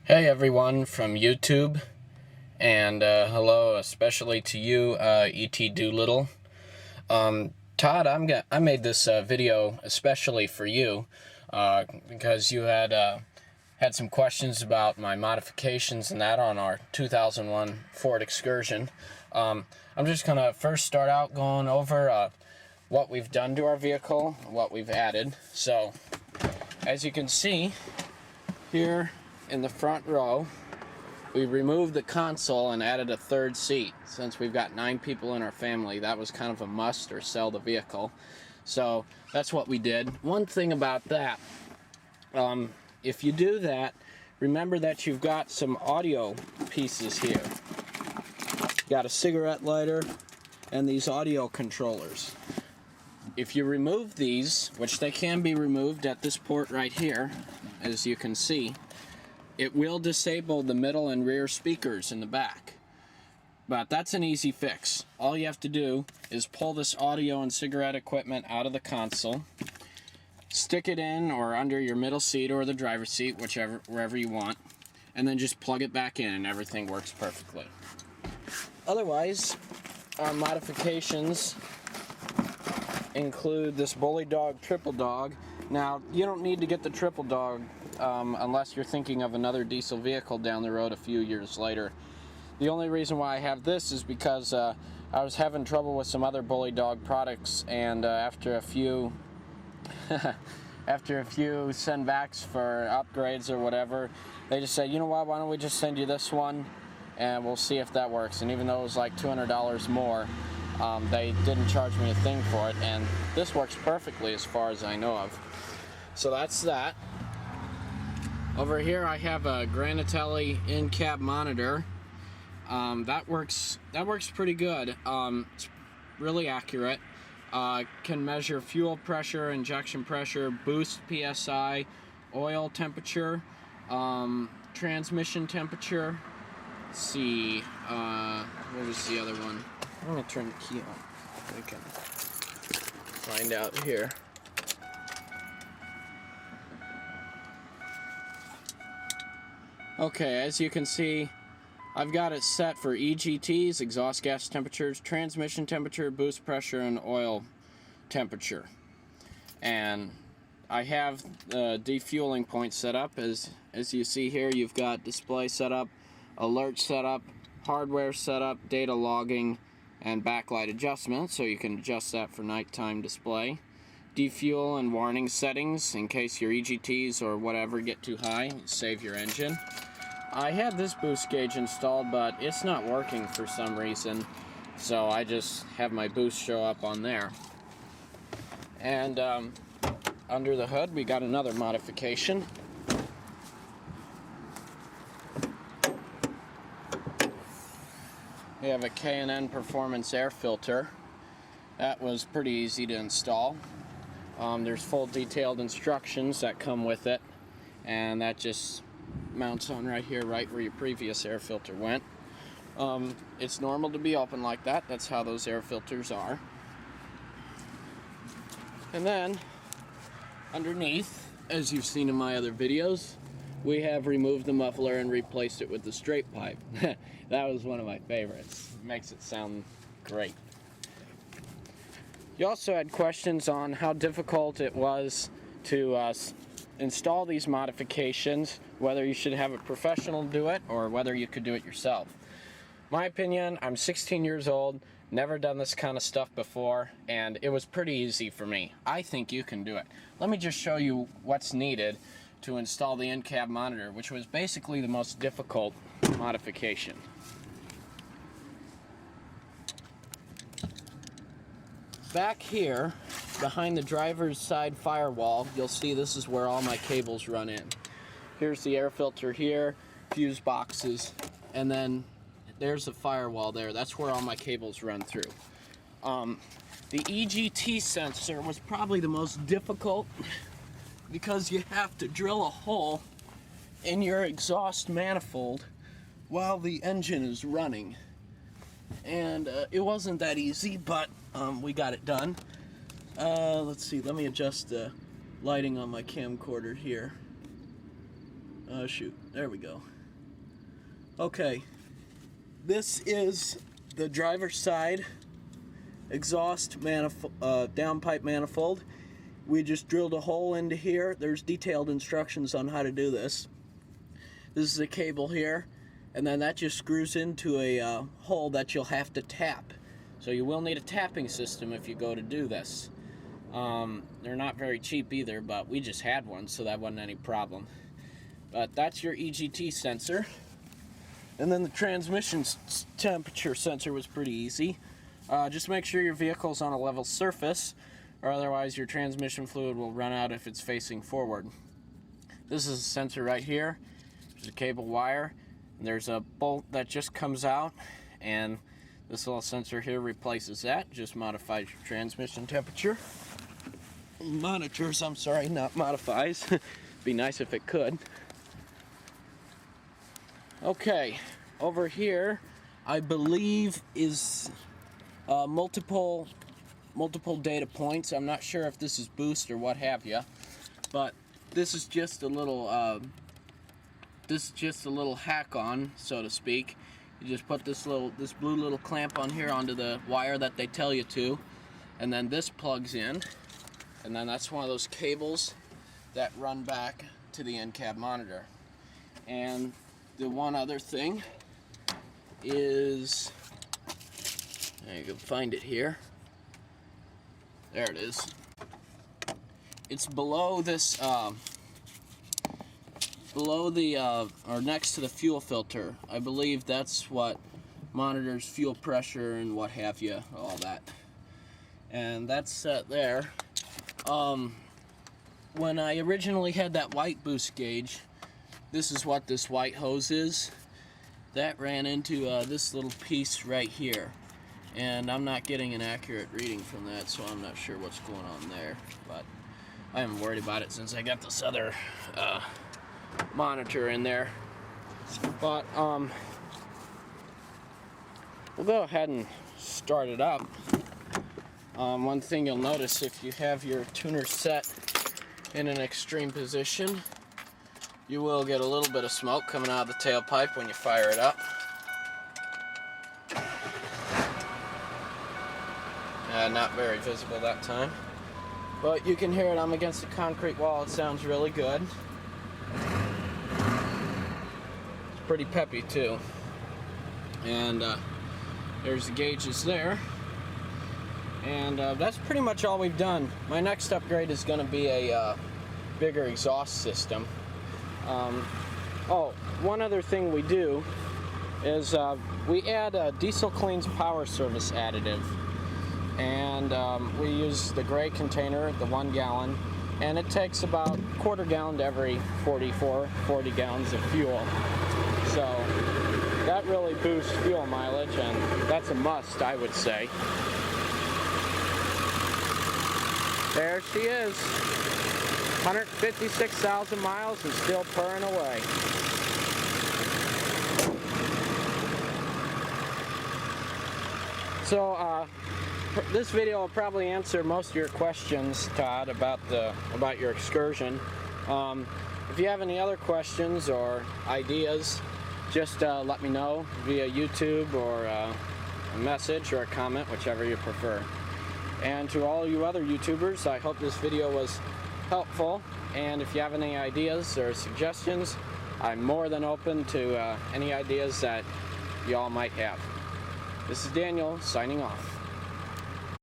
Hey everyone from YouTube, and hello especially to you, etdoolittle. Todd, I made this video especially for you because you had some questions about my modifications and that on our 2001 Ford Excursion. I'm just gonna first start out going over what we've done to our vehicle, what we've added. So, as you can see here in the front row, we removed the console and added a third seat. Since we've got 9 people in our family, that was kind of a must or sell the vehicle. So that's what we did. One thing about that, if you do that, remember that you've got some audio pieces here. You got a cigarette lighter and these audio controllers. If you remove these, which they can be removed at this port right here, as you can see, it will disable the middle and rear speakers in the back. But that's an easy fix. All you have to do is pull this audio and cigarette equipment out of the console, stick it in or under your middle seat or the driver's seat, wherever you want, and then just plug it back in and everything works perfectly. Otherwise, our modifications include this Bully Dog Triple Dog. Now, you don't need to get the Triple Dog unless you're thinking of another diesel vehicle down the road a few years later. The only reason why I have this is because I was having trouble with some other Bully Dog products, and after a few sendbacks for upgrades or whatever, they just said, you know what, why don't we just send you this one and we'll see if that works. And even though it was like $200 more, they didn't charge me a thing for it, and this works perfectly as far as I know of. So that's that. Over here I have a Granatelli in-cab monitor. That works pretty good. It's really accurate. Can measure fuel pressure, injection pressure, boost PSI, oil temperature, transmission temperature. Let's see, what was the other one? I'm going to turn the key on. We can find out here. Okay, as you can see, I've got it set for EGTs, exhaust gas temperatures, transmission temperature, boost pressure, and oil temperature. And I have the defueling point set up. As you see here, you've got display setup, alert setup, hardware setup, data logging, and backlight adjustment, so you can adjust that for nighttime display. Defuel and warning settings in case your EGTs or whatever get too high, save your engine. I had this boost gauge installed, but it's not working for some reason, so I just have my boost show up on there. And under the hood we got another modification. We have a K&N Performance air filter. That was pretty easy to install. There's full detailed instructions that come with it, and that just mounts on right here, right where your previous air filter went. It's normal to be open like that. That's how those air filters are. And then underneath, as you've seen in my other videos, we have removed the muffler and replaced it with the straight pipe. That was one of my favorites. It makes it sound great. You also had questions on how difficult it was to install these modifications, whether you should have a professional do it or whether you could do it yourself. My opinion, I'm 16 years old, never done this kind of stuff before, and it was pretty easy for me. I think you can do it. Let me just show you what's needed to install the in-cab monitor, which was basically the most difficult modification. Back here, behind the driver's side firewall, you'll see this is where all my cables run in. Here's the air filter here, fuse boxes, and then there's the firewall there. That's where all my cables run through. The Egt sensor was probably the most difficult because you have to drill a hole in your exhaust manifold while the engine is running. And it wasn't that easy, but we got it done. Let's see, let me adjust lighting on my camcorder here. Oh shoot, there we go. Okay, this is the driver's side exhaust downpipe manifold. We just drilled a hole into here. There's detailed instructions on how to do this. This is a cable here, and then that just screws into a hole that you'll have to tap. So you will need a tapping system if you go to do this. They're not very cheap either, but we just had one, so that wasn't any problem. But that's your Egt sensor. And then the transmission temperature sensor was pretty easy. Just make sure your vehicle's on a level surface, or otherwise your transmission fluid will run out if it's facing forward. This is a sensor right here. There's a cable wire, and there's a bolt that just comes out, and this little sensor here replaces that. Just modifies your transmission temperature. Monitors, I'm sorry, not modifies. Be nice if it could. Okay, over here, I believe is multiple data points. I'm not sure if this is boost or what have you, but this is just a little hack on, so to speak. You just put this blue little clamp on here onto the wire that they tell you to, and then this plugs in, and then that's one of those cables that run back to the in-cab monitor. And the one other thing is, you can find it here. There it is. It's below this, below the, or next to the fuel filter. I believe that's what monitors fuel pressure and what have you, all that. And that's set there. When I originally had that white boost gauge, this is what this white hose is. That ran into this little piece right here. And I'm not getting an accurate reading from that, so I'm not sure what's going on there. But I haven't worried about it since I got this other monitor in there. But we'll go ahead and start it up. One thing you'll notice, if you have your tuner set in an extreme position, you will get a little bit of smoke coming out of the tailpipe when you fire it up. Not very visible that time, but you can hear it. I'm against the concrete wall. It sounds really good. It's pretty peppy too. And there's the gauges there. And that's pretty much all we've done. My next upgrade is going to be a bigger exhaust system. Oh, one other thing we do is we add a Diesel Clean's Power Service additive. And we use the gray container, the 1 gallon, and it takes about quarter gallon to every 40 gallons of fuel. So that really boosts fuel mileage, and that's a must, I would say. There she is, 156,000 miles and still purring away. So this video will probably answer most of your questions, Todd, about your excursion. If you have any other questions or ideas, just let me know via YouTube or a message or a comment, whichever you prefer. And to all you other YouTubers, I hope this video was helpful. And if you have any ideas or suggestions, I'm more than open to any ideas that y'all might have. This is Daniel, signing off.